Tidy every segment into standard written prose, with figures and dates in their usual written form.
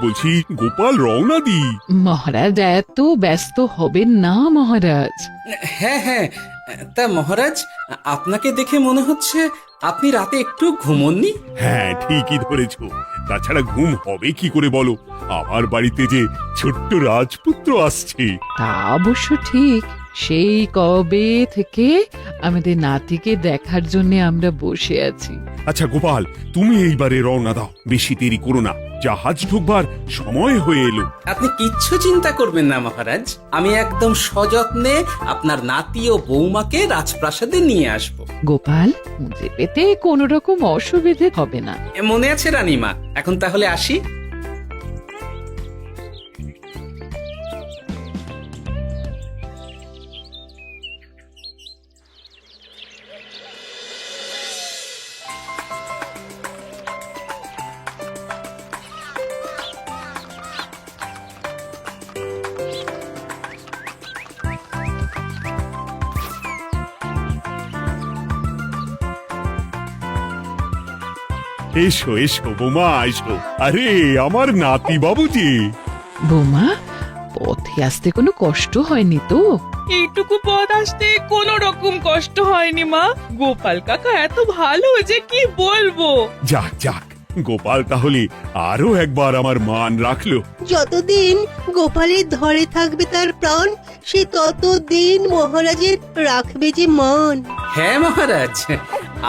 বলছি গোপাল রওনা দি। মহারাজ এত ব্যস্ত হবেন না মহারাজ। হ্যাঁ হ্যাঁ, তা মহারাজ, আপনাকে দেখে মনে হচ্ছে আপনি রাতে একটু ঘুমোননি। হ্যাঁ ঠিকই ধরেছ, তাছাড়া ঘুম হবে কি করে বলো, আমার বাড়িতে যে ছোট্ট রাজপুত্র আসছে। তা অবশ্য ঠিক, সেই কবে থেকে আমাদের নাতিকে দেখার জন্য আমরা বসে আছি। আচ্ছা গোপাল, তুমি এইবারে রওনা দাও, বেশি দেরি করো না, জাহাজ ঢুকবার সময় হয়ে এলো। আপনি কিচ্ছু চিন্তা করবেন না মহারাজ, আমি একদম সযত্নে আপনার নাতি ও বৌমাকে রাজপ্রাসাদে নিয়ে আসব। গোপাল, খুঁজে পেতে কোনো রকম অসুবিধে হবে না। মনে আছে রানীমা? এখন তাহলে আসি। এসো এসো বৌমা, এসো। আরে আমার নাতি বাবু যে। বৌমা, পথে আসতে কোনো কষ্ট হয়নি তো? এইটুকু পথ আসতে কোনো রকম কষ্ট হয়নি মা। গোপাল কাকা এত ভালো যে কি বলবো। যাক যাক, গোপাল তাহলে আরো একবার আমার মান রাখলো। যতদিন গোপালের ধরে থাকবে তার প্রাণ, সে ততদিন মহারাজের রাখবে যে মান। হ্যাঁ মহারাজ,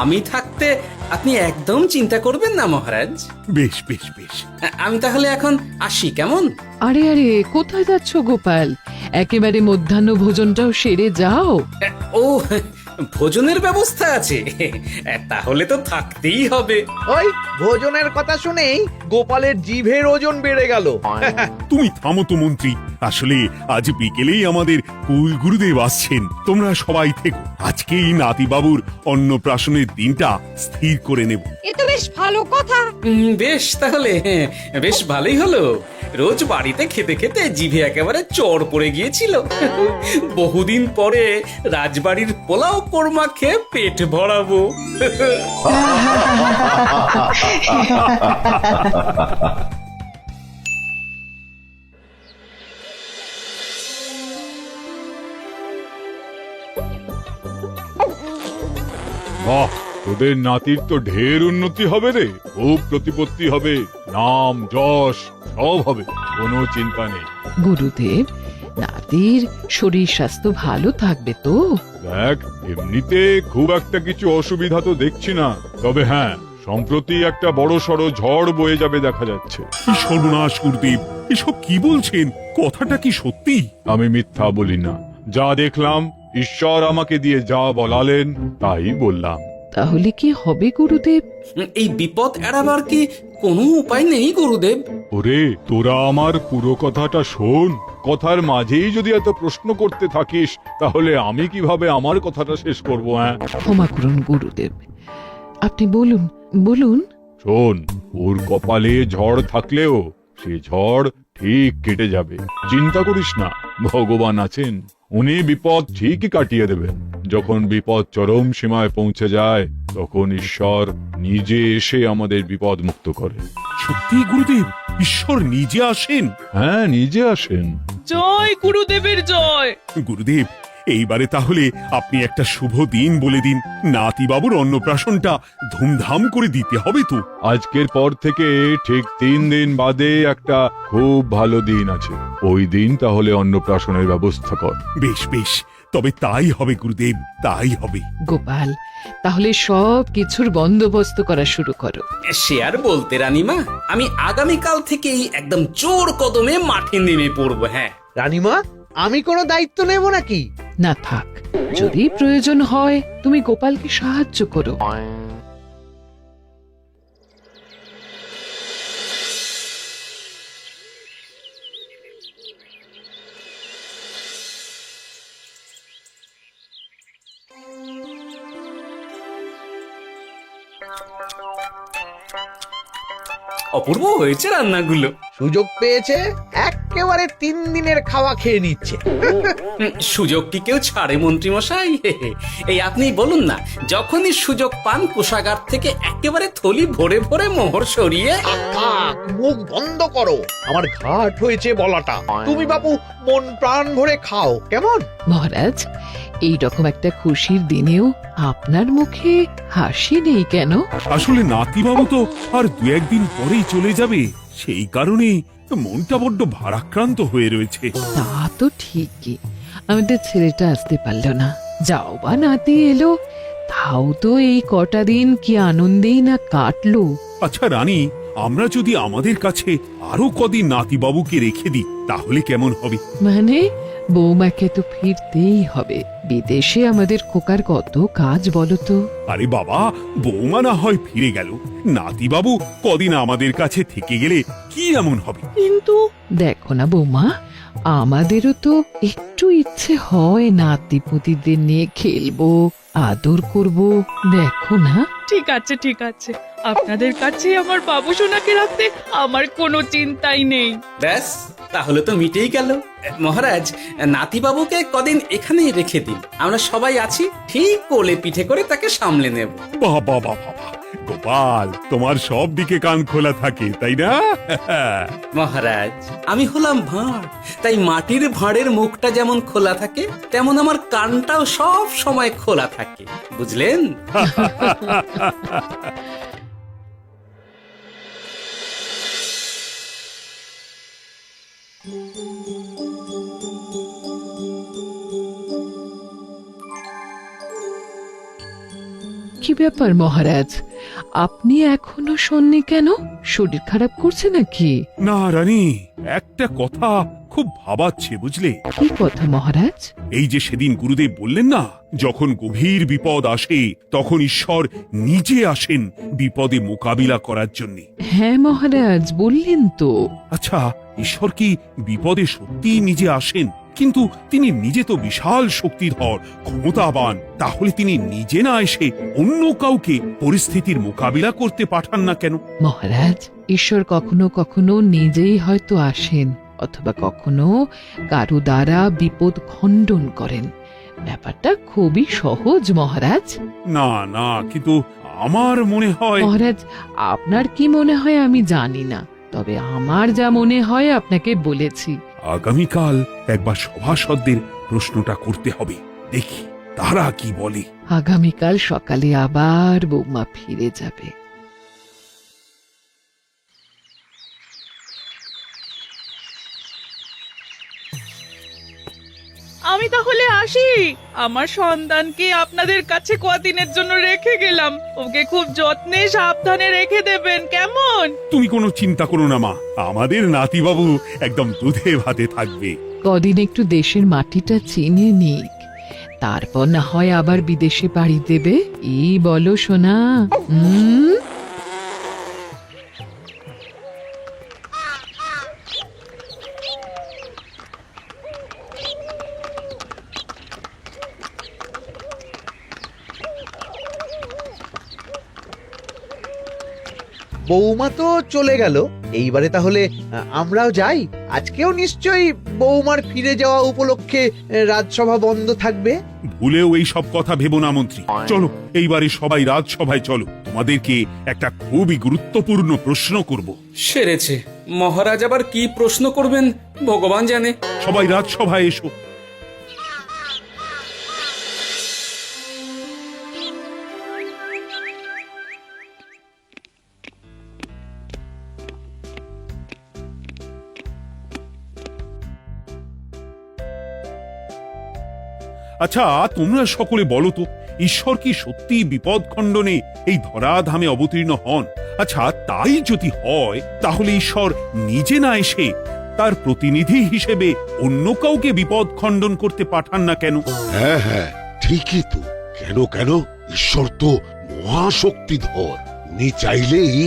আমি থাকতে আপনি একদম চিন্তা করবেন না মহারাজ। বেশ বেশ বেশ। আমি তাহলে এখন আসি, কেমন? আরে আরে, কোথায় যাচ্ছ গোপাল? একেবারে মধ্যাহ্ন ভোজনটাও সেরে যাও। ও, ভোজনের ব্যবস্থা আছে, তাহলে তো থাকতেই হবে। ওই ভোজনের কথা শুনেই গোপালের জিভের ওজন বেড়ে গেল। তুমি থামো তো মন্ত্রী, আসলে আজ বিকেলেই আমাদের কুল গুরুদেব আসছেন, তোমরা সবাই থেকো, আজকেই নাতি বাবুর অন্নপ্রাশনের দিনটা স্থির করে নেব। এ তো বেশ ভালো কথা। বেশ তাহলে, বেশ ভালোই হলো। রোজ বাড়িতে খেতে খেতে জিভে একেবারে চড় পড়ে গিয়েছিল। বহুদিন পরে রাজবাড়ির পোলাও কোরমা খেয়ে পেট ভরাবো। বাহ, তোদের নাতির তো ঢের উন্নতি হবে রে, খুব প্রতিপত্তি হবে, নাম যশ সব হবে, কোনো চিন্তা নেই। গুরুদেব, নাতির শরীর স্বাস্থ্য ভালো থাকবে তো? দেখ, এমনিতে খুব একটা কিছু অসুবিধা তো দেখছি না, তবে হ্যাঁ, সম্প্রতি একটা বড় সড়ো ঝড় বয়ে যাবে দেখা যাচ্ছে। কি সর্বনাশ গুরুদেব, এসব কি বলছেন? কথাটা কি সত্যি? আমি মিথ্যা বলি না, যা দেখলাম, ঈশ্বর আমাকে দিয়ে যা বলালেন তাই বললাম। তাহলে কি হবে গুরুদেব? এই বিপদ এড়াবার কি কোনো উপায় নেই গুরুদেব? ওরে, তোরা আমার পুরো কথাটা শোন, কথার মাঝেই যদি এত প্রশ্ন করতে থাকিস তাহলে আমি কিভাবে আমার কথাটা শেষ করব? হ্যাঁ, ক্ষমা করুন গুরুদেব, আপনি বলুন বলুন। শোন, ওর কপালে ঝড় থাকলেও সে ঝড় ঠিক কেটে যাবে, চিন্তা করিস না, ভগবান আছেন, উনি বিপদ ঠিকই কাটিয়ে দেবেন। যখন বিপদ চরম সীমায় পৌঁছে যায় তখন ঈশ্বর নিজে এসে আমাদের বিপদ মুক্ত করে। সত্যি গুরুদেব, ঈশ্বর নিজে আসেন? হ্যাঁ, নিজে আসেন। জয় গুরুদেবের জয়। গুরুদেব, এইবারে তাহলে আপনি একটা শুভ দিন বলে দিন, নাতি বাবুর অন্নপ্রাশনটা ধুমধাম করে দিতে হবে তো। আজকের পর থেকে ঠিক 3 দিন বাদে একটা খুব ভালো দিন আছে, ওই দিন তাহলে অন্নপ্রাশনের ব্যবস্থা কর। বেশ বেশ, তবে তাই হবে গুরুদেব, তাই হবে। গোপাল, তাহলে সব কিছুর বন্দোবস্ত করা শুরু করো। সে আর বলতে রানীমা, আমি আগামীকাল থেকেই একদম জোর কদমে মাঠে নেমে পড়বো। হ্যাঁ রানীমা, আমি কোনো দায়িত্ব নেব নাকি? না থাক, যদি প্রয়োজন হয় তুমি গোপালকে সাহায্য করো। অপূর্ব হয়েছে রান্নাগুলো। সুযোগ পেয়েছে, এক একেবারে 3 দিনের খাওয়া খেয়ে নিচ্ছে। সুযোগ কি কেউ ছাড়ে মন্ত্রী মশাই? এই আপনিই বলুন না, যখনই সুযোগ পান কোষাগার থেকে একেবারে থলি ভরে ভরে মোহর সরিয়ে। থাক, মুখ বন্ধ করো, আমার ঘাট হয়েছে বলাটা। তুমি বাবু মন প্রাণ ভরে খাও, কেমন? মহারাজ, এই রকম একটা খুশির দিনেও আপনার মুখে হাসি নেই কেন? আসলে নাতিবাবু তো আর 2-1 দিন পরেই চলে যাবে, সেই কারণেই মনটা বড্ড ভারাক্রান্ত হয়ে রয়েছে। তা তো ঠিকই, আমাদের ছেলেটা আসতে পারলো না, যাও বা নাতি এলো, তাও তো এই কটা দিন কি আনন্দেই না কাটলো। আচ্ছা রানী, আমরা যদি আমাদের কাছে আরো কদিন নাতিবাবুকে রেখে দিই তাহলে কেমন হবে? মানে বৌমাকে তো ফিরতেই হবে, বিদেশে আমাদের খোকার কত কাজ বলো তো। আরে বাবা, বৌমা না হয় ফিরে গেল, নাতিবাবু কদিন আমাদের কাছে থেকে গেলে কি এমন হবে? কিন্তু দেখো না বৌমা, আমাদেরও তো একটু ইচ্ছে হয় নাতিপুতিদের নিয়ে খেলবো, আদর করব, দেখো না। ঠিক আছে ঠিক আছে, আপনাদের কাছে আমার বাবু সোনাকে রাখতে আমার কোনো চিন্তাই নেই। ব্যাস, তাহলে তো মিটেই গেল। মহারাজ, নাতিবাবুকে কদিন এখানেই রেখে দিন, আমরা সবাই আছি, ঠিক কোলে পিঠে করে তাকে সামলে নেব। বাবা বাবা, গোপাল তোমার সব দিকে কান খোলা থাকে তাই না? মহারাজ, আমি হলাম ভাঁড়, তাই মাটির ভাঁড়ের মুখটা যেমন খোলা থাকে তেমন আমার কানটাও সব সময় খোলা থাকে, বুঝলেন? কি ব্যাপার মহারাজ, আপনি এখনো শোননি কেন? শরীর খারাপ করছে নাকি? না রানী, একটা কথা খুব ভাবাচ্ছে বুঝলে। কি কথা মহারাজ? এই যে সেদিন গুরুদেব বললেন না, যখন গভীর বিপদ আসে তখন ঈশ্বর নিজে আসেন বিপদে মোকাবিলা করার জন্য। হ্যাঁ মহারাজ, বললেন তো। আচ্ছা, ঈশ্বর কি বিপদে সত্যিই নিজে আসেন? কিন্তু তিনি নিজে তো বিশাল শক্তিধর, ক্ষমতাবান, তাহলে তিনি নিজে না এসে অন্য কাউকে পরিস্থিতির মোকাবিলা করতে পাঠান না কেন? মহারাজ, ঈশ্বর কখনো কখনো নিজেই হয়তো আসেন, অথবা কখনো কারো দ্বারা বিপদ খণ্ডন করেন। ব্যাপারটা খুবই সহজ মহারাজ। না না, কিন্তু আমার মনে হয়। মহারাজ, আপনার কি মনে হয় আমি জানি না, তবে আমার যা মনে হয় আপনাকে বলেছি। আগামীকাল একবার সভাসদদের প্রশ্নটা করতে হবে, দেখি তারা কি বলে। আগামীকাল সকালে আবার বৌমা ফিরে যাবে। আমি তাহলে আসি, আমার সন্তানকে আপনাদের কাছে কদিনের জন্য রেখে গেলাম, ওকে খুব যত্নে সাবধানে রেখে দেবেন, কেমন? তুমি কোনো চিন্তা করো না মা, আমাদের নাতিবাবু একদম দুধে ভাতে থাকবে। কদিন একটু দেশের মাটিটা চিনে নিক, তারপর না হয় আবার বিদেশে পাড়ি দেবে। এই বলো সোনা। বৌমা তো চলে গেল, এইবারে তাহলে আমরাও যাই। আজকেও নিশ্চয়ই বৌমার ফিরে যাওয়া উপলক্ষে রাজসভা বন্ধ থাকবে। ভুলেও এই সব কথা ভেবো না মন্ত্রী, চলো এইবারে সবাই রাজসভায় চলো, তোমাদেরকে একটা খুবই গুরুত্বপূর্ণ প্রশ্ন করব। সেরেছে, মহারাজ আবার কি প্রশ্ন করবেন ভগবান জানে। সবাই রাজসভায় এসো। আচ্ছা, তোমরা সকলে বলো তো, ঈশ্বর কি সত্যি বিপদ খণ্ডনে এই ধরাধামে অবতীর্ণ হন? আচ্ছা, তাই যদি হয় তাহলে ঈশ্বর নিজে না এসে তার প্রতিনিধি হিসেবে অন্য কাউকে বিপদ খণ্ডন করতে পাঠান না কেন? হ্যাঁ হ্যাঁ, ঠিকই তো। কেন কেন, ঈশ্বর তো মহাশক্তিধর, উনি চাইলেই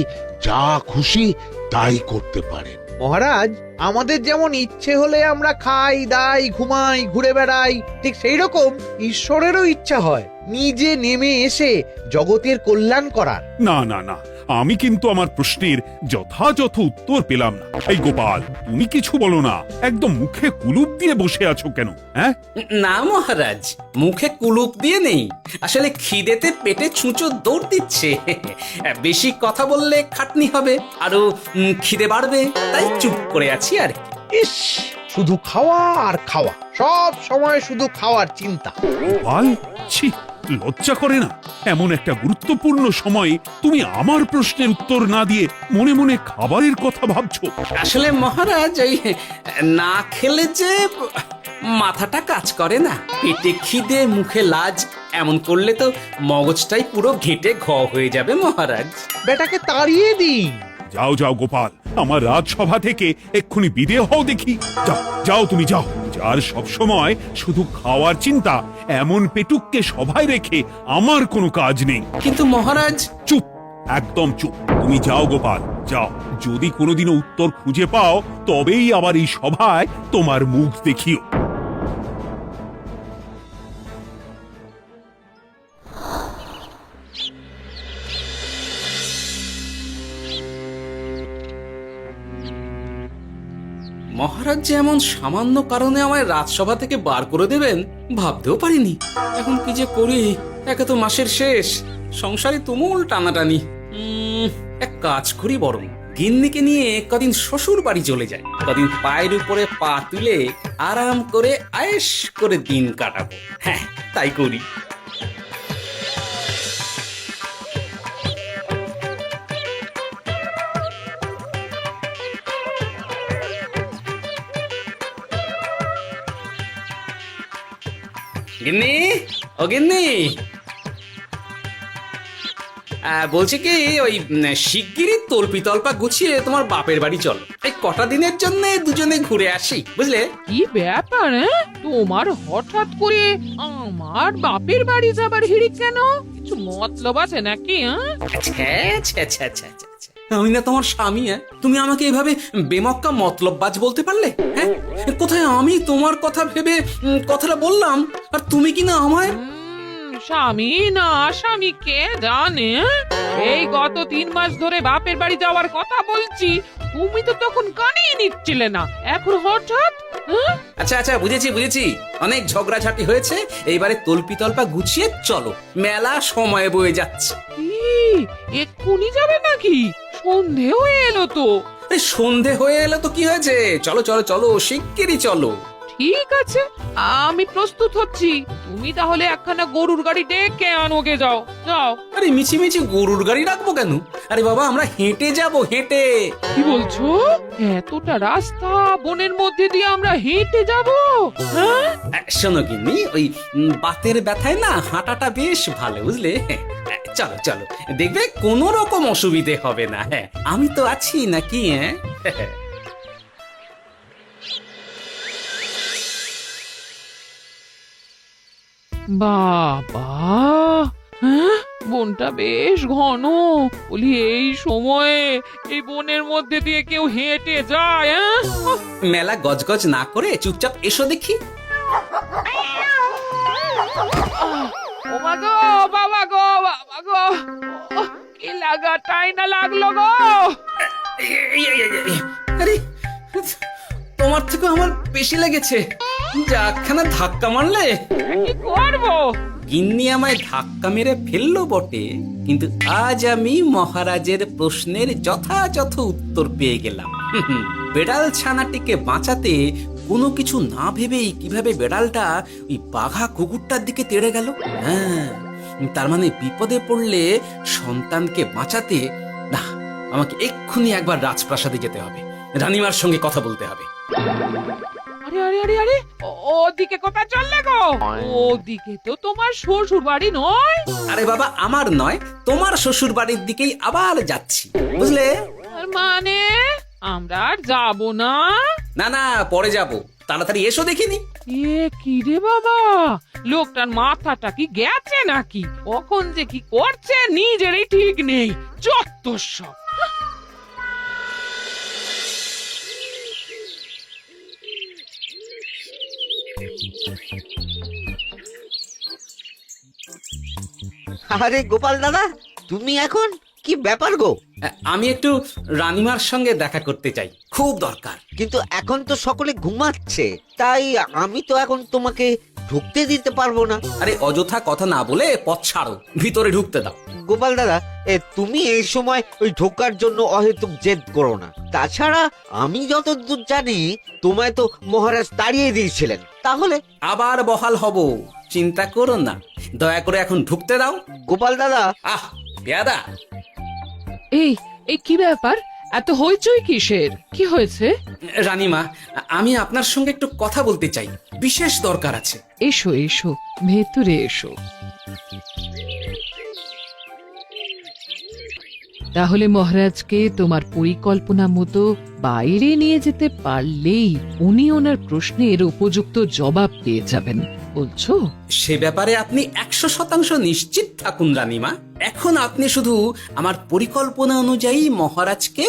যা খুশি তাই করতে পারেন। মহারাজ, আমাদের যেমন ইচ্ছে হলে আমরা খাই দাই ঘুমাই ঘুরে বেড়াই, ঠিক সেই রকম ঈশ্বরেরও ইচ্ছা হয় নিজে নেমে এসে জগতের কল্যাণ করার। না না না, আমি কিন্তু আমার প্রশ্নের যথাযথ উত্তর পেলাম না। এই গোপাল, তুমি কিছু বলো না, একদম মুখে কুলুপ দিয়ে বসে আছো কেন? হ্যাঁ, না মহারাজ, মুখে কুলুপ দিয়ে নেই, আসলে খিদেতে পেটে ছুঁচো দৌড় দিচ্ছে। বেশি কথা বললে খাটনি হবে, আরো খিদে বাড়বে, তাই চুপ করে আছি আর কি। ইস, শুধু খাওয়া আর খাওয়া, সব সময় শুধু খাওয়ার চিন্তা। গোপাল, ছি, লজ্জা করে না? এমন একটা গুরুত্বপূর্ণ সময়ে তুমি আমার প্রশ্নের উত্তর না দিয়ে মনে মনে খাবারের কথা ভাবছো। আসলে মহারাজ, ওই না খেলে যে মাথাটা কাজ করে না, পেটে খিদে মুখে লাজ, এমন করলে তো মগজটাই পুরো ঘেটে ঘ হয়ে যাবে মহারাজ। বেটাকে তাড়িয়ে দিন। যাও যাও গোপাল, আমার রাজসভা থেকে এক্ষুনি বিদেয় হও দেখি। যাও যাও, তুমি যাও। যার সব সময় শুধু খাওয়ার চিন্তা, এমন পেটুককে সভায় রেখে আমার কোনো কাজ নেই। কিন্তু মহারাজ, চুপ, একদম চুপ। তুমি যাও গোপাল, যাও। যদি কোনোদিনও উত্তর খুঁজে পাও, তবেই আবার এই সভায় তোমার মুখ দেখিও। মহারাজ যে এমন সামান্য কারণে আমায় রাজসভা থেকে বার করে দেবেন ভাবতেও পারিনি। এখন কি যে করি, একে তো মাসের শেষ, সংসারে তুমুল টানাটানি। এক কাজ করি বরং, গিন্নিকে নিয়ে কদিন শ্বশুর বাড়ি চলে যায়, কদিন পায়ের উপরে পা তুলে আরাম করে আয়েশ করে দিন কাটাবো। হ্যাঁ, তাই করি। গিন্নি, ও গিন্নি, বলছি কি, ওই শিগগিরই তল্পি তল্পা গুছিয়ে তোমার বাপের বাড়ি চলো। এই কটা দিনের জন্য দুজনে ঘুরে আসি, বুঝলে? কি ব্যাপার? তোমার হঠাৎ করে আমার বাপের বাড়ি যাবার হিড়িক কেন? কিছু মতলব আছে নাকি? আমি না তোমার স্বামী? তুমি আমাকে এভাবে বেমক্কা মতলববাজ বলতে পারলে? হ্যাঁ, কোথায় আমি তোমার কথা ভেবে কথাটা বললাম, আর তুমি কি না আমায় স্বামী না স্বামী কে জানে? এই গত 3 মাস ধরে বাপের বাড়ি যাওয়ার কথা বলছি, তুমি তো তখন কানেই নিচ্ছিলে না, এখন হঠাৎ? আচ্ছা আচ্ছা, বুঝেছি বুঝেছি, অনেক ঝগড়াঝাটি হয়েছে, এইবারে তল্পি তল্পা গুছিয়ে চলো, মেলা সময় বয়ে যাচ্ছে। কি এক্ষুনি যাবে নাকি? সন্ধে হয়ে এলো তো। সন্ধে হয়ে এলো তো কি হয়েছে, চলো চলো চলো, শিগগিরই চলো। ঠিক আছে, আমি প্রস্তুত হচ্ছি। তুমি তাহলে একখানা গরুর গাড়ি ডেকে আনোগে, যাও যাও। আরে মিছিমিছি গরুর গাড়ি রাখবো কেন? আরে বাবা, আমরা হেঁটে যাব, হেঁটে। কি বলছো? এতটা রাস্তা বনের মধ্যে দিয়ে আমরা হেঁটে যাব? হ্যাঁ, শোনো গিন্নি, ওই বাতের ব্যথায় না হাঁটাটা বেশ ভালো, বুঝলে? চলো চলো, দেখবে কোনো রকম অসুবিধে হবে না। হ্যাঁ, আমি তো আছি নাকি? হ্যাঁ, বাবা, হ্যাঁ, বনটা বেশ ঘন। বলি, এই সময়ে এই বনের মধ্যে দিয়ে কেউ হেঁটে যায়? মেলা গজগজ না করে চুপচাপ এসো দেখি। ও মা গো, বাবা গো, বাবা গো, কি লাগাটাই না লাগলো গো। আরে, তোমার থেকে আমার বেশি লেগেছে, যাখানা ধাক্কা মারলে। কি করবো? গিন্নি আমায় ধাক্কা মেরে ফেললো বটে, কিন্তু আজ আমি মহারাজের প্রশ্নের যথাযথ উত্তর পেয়ে গেলাম। বেড়াল ছানাটিকে বাঁচাতে কোনো কিছু না ভেবেই কিভাবে বেড়ালটা ওই বাঘা কুকুরটার দিকে তেড়ে গেল। হ্যাঁ, তার মানে বিপদে পড়লে সন্তানকে বাঁচাতে না, আমাকে এক্ষুনি একবার রাজপ্রাসাদে যেতে হবে, রানীমার সঙ্গে কথা বলতে হবে। আরে আরে আরে আরে, ওদিকে কোথায় চললে গো? ওদিকে তো তোমার শ্বশুর বাড়ি নয়। আরে বাবা, আমার নয়, তোমার শ্বশুর বাড়ির দিকেই আবার যাচ্ছি, বুঝলে? মানে আমরা আর যাবো না? না না, পরে যাব, তাড়াতাড়ি এসো দেখিনি। এ কি রে বাবা, লোকটার মাথাটা কি গেছে নাকি? কখন যে কি করছে নিজেরই ঠিক নেই, যত সব। আরে গোপাল দাদা, তুমি এখন কি ব্যাপার গো? আমি একটু রানীমার সঙ্গে দেখা করতে চাই, খুব দরকার। কিন্তু এখন তো সকলে ঘুমাচ্ছে, তাই আমি তো এখন তোমাকে ঢুকতে দিতে পারবো না। আরে অযথা কথা না বলে পথ ছাড়ো, ভিতরে ঢুকতে দাও। গোপাল দাদা, তুমি এই সময় ওই ঢোকার জন্য অহেতুক জেদ করো না। তাছাড়া আমি যতদূর জানি তোমায় তো মহারাজ তাড়িয়ে দিয়েছিলেন, তাহলে আবার বহাল হব, চিন্তা করো না। দয়া করে এখন ঢুকতে দাও। গোপাল দাদা। আহ পেয়াদা, এই এই কি ব্যাপার? এত হইচই কিসের? কি হয়েছে? রানীমা, আমি আপনার সঙ্গে একটু কথা বলতে চাই, বিশেষ দরকার আছে। এসো এসো, ভেতরে এসো। তাহলে মহারাজকে তোমার পরিকল্পনা মতো বাইরে নিয়ে যেতে পারলেই উনি ওনার প্রশ্নের উপযুক্ত জবাব পেয়ে যাবেন, বলছো? সে ব্যাপারে আপনি 100% নিশ্চিত থাকুন রানীমা। এখন আপনি শুধু আমার পরিকল্পনা অনুযায়ী মহারাজকে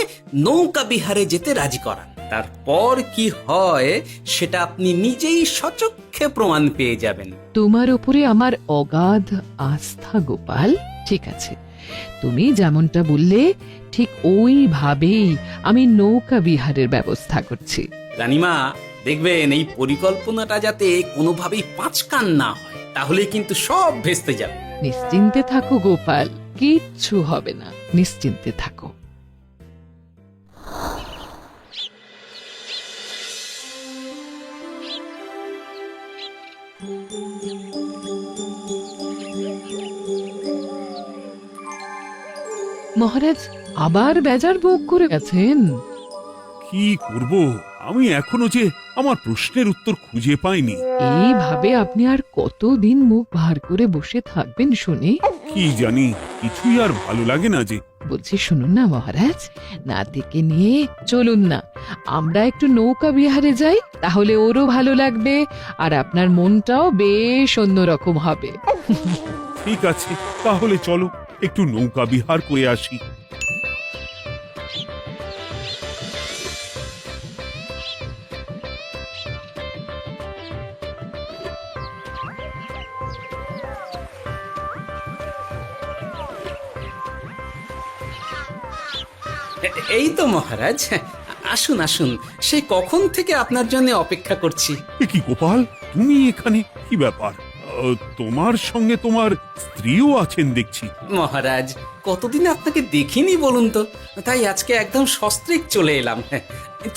নৌকা বিহারে যেতে রাজি করান। তারপর কি হয় সেটা আপনি নিজেই সচক্ষে প্রমাণ পেয়ে যাবেন। তোমার উপরে আমার অগাধ আস্থা গোপাল। ঠিক আছে, তুমি যেমনটা বললে ঠিক ওইভাবেই আমি নৌকা বিহারের ব্যবস্থা করছি। রানীমা, দেখবেন এই পরিকল্পনাটা যাতে কোনোভাবেই পাঁচকান না হয়, তাহলে কিন্তু সব ভেস্তে যাবে। নিশ্চিন্তে থাকো গোপাল, কিচ্ছু হবে না, নিশ্চিন্তে থাকো। মহারাজ আবার বেজার ভোগ করে গেছেন। কি করব, আমি এখনো যে আমার প্রশ্নের উত্তর খুঁজে পাইনি। এইভাবে আপনি আর কতদিন মুখ ভার করে বসে থাকবেন শুনি? কি জানি, কিছুই আর ভালো লাগে না যে। বলছি শুনুন না মহারাজ, নাতিকে নিয়ে চলুন না, আমরা একটু নৌকা বিহারে যাই, তাহলে ওরও ভালো লাগবে আর আপনার মনটাও বেশ অন্যরকম হবে। ঠিক আছে, তাহলে চলো একটু নৌকা বিহার করে আসি। এই তো মহারাজ, আসুন আসুন, সেই কখন থেকে আপনার জন্য অপেক্ষা করছি। এ কি গোপাল, তুমি এখানে? কি ব্যাপার? তোমার সঙ্গে তোমার স্ত্রীও আছেন দেখছি। মহারাজ, কতদিন আপনাকে দেখিনি বলুন তো, তাই আজকে একদম সস্ত্রীক চলে এলাম।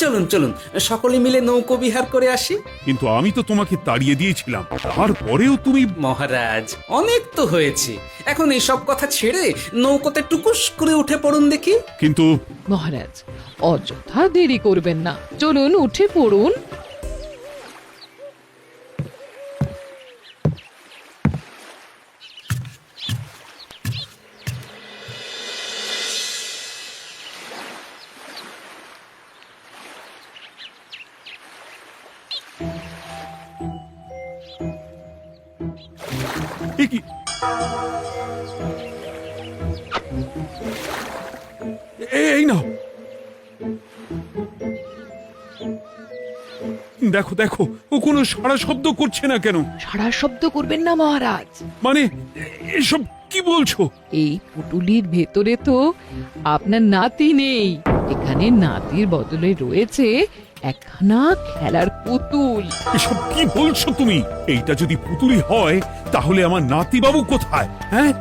চলুন চলুন, সকলে মিলে নৌকো বিহার করে আসি। কিন্তু আমি তো তোমাকে তাড়িয়ে দিয়েছিলাম, তারপরেও তুমি। মহারাজ, অনেক তো হয়েছে, এখন এসব কথা ছেড়ে নৌকোতে টুকুস করে উঠে পড়ুন দেখি। কিন্তু মহারাজ অযথা দেরি করবেন না, চলুন উঠে পড়ুন। এ কি? এই নাও, দেখো দেখো, ও কোনো সাড়া শব্দ করছে না কেন? সারা শব্দ করবেন না মহারাজ। মানে এসব কি বলছো? এই পুটুলির ভেতরে তো আপনার নাতি নেই, এখানে নাতির বদলে রয়েছে একখানা খেলার পুতুল। এসব কি বলছো তুমি? এইটা যদি পুতুলি হয় তাহলে আমার নাতি বাবু কোথায়? হ্যাঁ,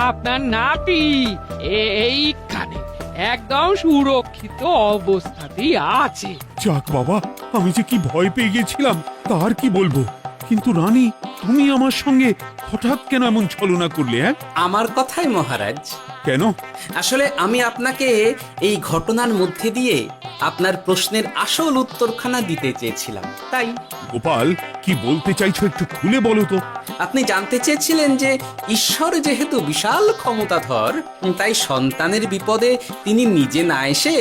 আপনার নাতি এইখানে একদম সুরক্ষিত অবস্থাতেই আছে। যাক বাবা, আমি যে কি ভয় পেয়ে গেছিলাম তার কি বলবো। কিন্তু রানী, তুমি আমার সঙ্গে হঠাৎ কেন এমন ছলনা করলে? হ্যাঁ, আমার কথাই মহারাজ। কেন? আসলে আমি আপনাকে এই ঘটনার মধ্যে দিয়ে আপনার প্রশ্নের আসল উত্তরখানা দিতে চেয়েছিলাম, তাই। গোপাল, কি বলতে চাইছো একটু খুলে বলো তো। আপনি জানতে চেয়েছিলেন যে ঈশ্বর যেহেতু বিশাল ক্ষমতাধর, তাই সন্তানের বিপদে তিনি নিজে না এসে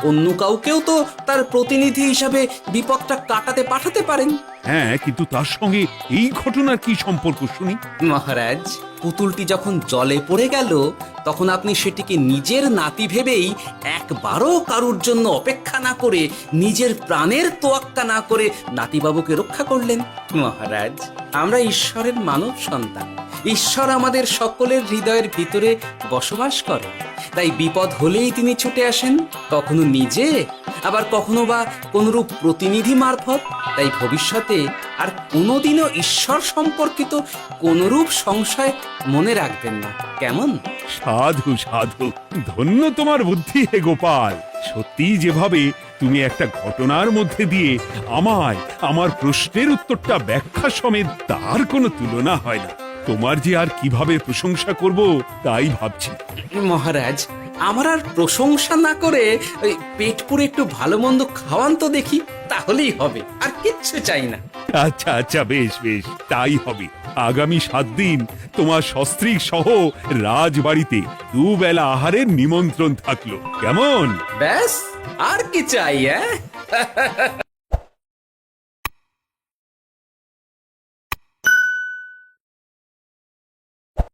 অন্য কাউকেও তো তার প্রতিনিধি হিসাবে বিপদটা কাটাতে পাঠাতে পারেন। হ্যাঁ, কিন্তু তার সঙ্গে এই ঘটনার কি সম্পর্ক শুনি? মহারাজ, পুতুলটি যখন জলে পড়ে গেল তখন আপনি সেটিকে নিজের নাতি ভেবেই একবারও কারুর জন্য অপেক্ষা না করে, নিজের প্রাণের তোয়াক্কা না করে নাতিবাবুকে রক্ষা করলেন। মহারাজ, আমরা ঈশ্বরের মানব সন্তান, ঈশ্বর আমাদের সকলের হৃদয়ের ভিতরে বসবাস করে, তাই বিপদ হলেই তিনি ছুটে আসেন, কখনো নিজে, আবার কখনো বা কোনরূপ প্রতিনিধি মারফত। তাই ভবিষ্যতে আর কোনোদিনও ঈশ্বর সম্পর্কিত কোনরূপ সংশয় মনে রাখবেন না, কেমন? সাধু সাধু, ধন্য তোমার বুদ্ধি হে গোপাল। সত্যি যেভাবে তুমি একটা ঘটনার মধ্যে দিয়ে আমায় আমার প্রশ্নের উত্তরটা ব্যাখ্যা সমেত, তার কোনো তুলনা হয় না। তোমার যে আর কিভাবে প্রশংসা করব তাই ভাবছি। মহারাজ, আমার আর প্রশংসা না করে ওই পেট পুরে একটু ভালো মন্দ খাওয়ান তো দেখি, তাহলেই হবে, আর কিচ্ছু চাই না। আচ্ছা আচ্ছা, বেশ বেশ, তাই হবে। আগামী 7 দিন তোমার সস্ত্রীক সহ রাজবাড়িতে দুবেলা আহারের নিমন্ত্রণ থাকলো, কেমন? ব্যাস, আর কি চাই?